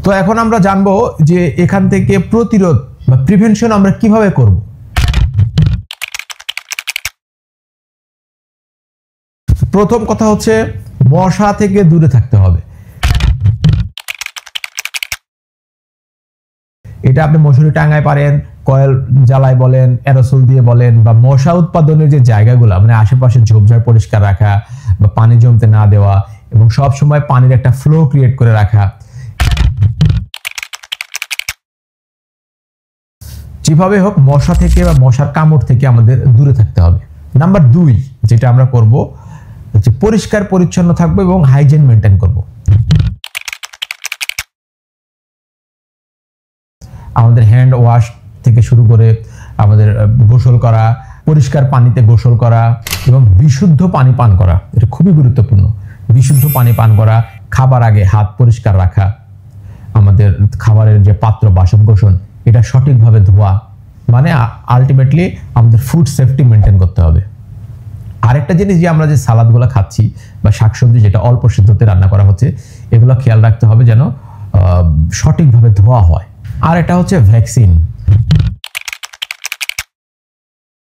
তো এখন আমরা জানবো যে এখান থেকে প্রতিরোধ বা প্রিভেনশন আমরা কিভাবে করব। প্রথম কথা হচ্ছে মশা থেকে দূরে থাকতে হবে। এটা আপনি মশারি টাঙায় পারেন, কয়েল জ্বালায় বলেন, অ্যারোসল দিয়ে বলেন, বা মশা উৎপাদনের যে জায়গাগুলো মানে আশেপাশে ঝোপঝাড় পরিষ্কার রাখা বা পানি জমতে না দেওয়া এবং সব সময় পানির একটা ফ্লো ক্রিয়েট করে রাখা। যেভাবে হোক মশা থেকে বা মশার কামড় থেকে আমাদের দূরে থাকতে হবে। নাম্বার 2 যেটা আমরা করব হচ্ছে পরিষ্কার পরিচ্ছন্ন থাকবো এবং হাইজিন মেনটেন করব। আমাদের হ্যান্ড ওয়াশ থেকে শুরু করে আমাদের গোসল করা, পরিষ্কার পানিতে গোসল করা এবং বিশুদ্ধ পানি পান করা, এটা খুবই গুরুত্বপূর্ণ। বিশুদ্ধ পানি পান করা, খাবার আগে হাত পরিষ্কার রাখা, আমাদের খাবারের যে পাত্র বাসন কোসন এটা সঠিকভাবে ধোয়া, মানে আলটিমেটলি আমাদের ফুড সেফটি মেনটেন করতে হবে। আরেকটা জিনিস যে আমরা যে সালাদগুলো খাচ্ছি বা শাকসবজি যেটা অল্প সিদ্ধতে রান্না করা হচ্ছে এগুলো খেয়াল রাখতে হবে যেন সঠিকভাবে ধোয়া হয়। আর এটা হচ্ছে ভ্যাকসিন।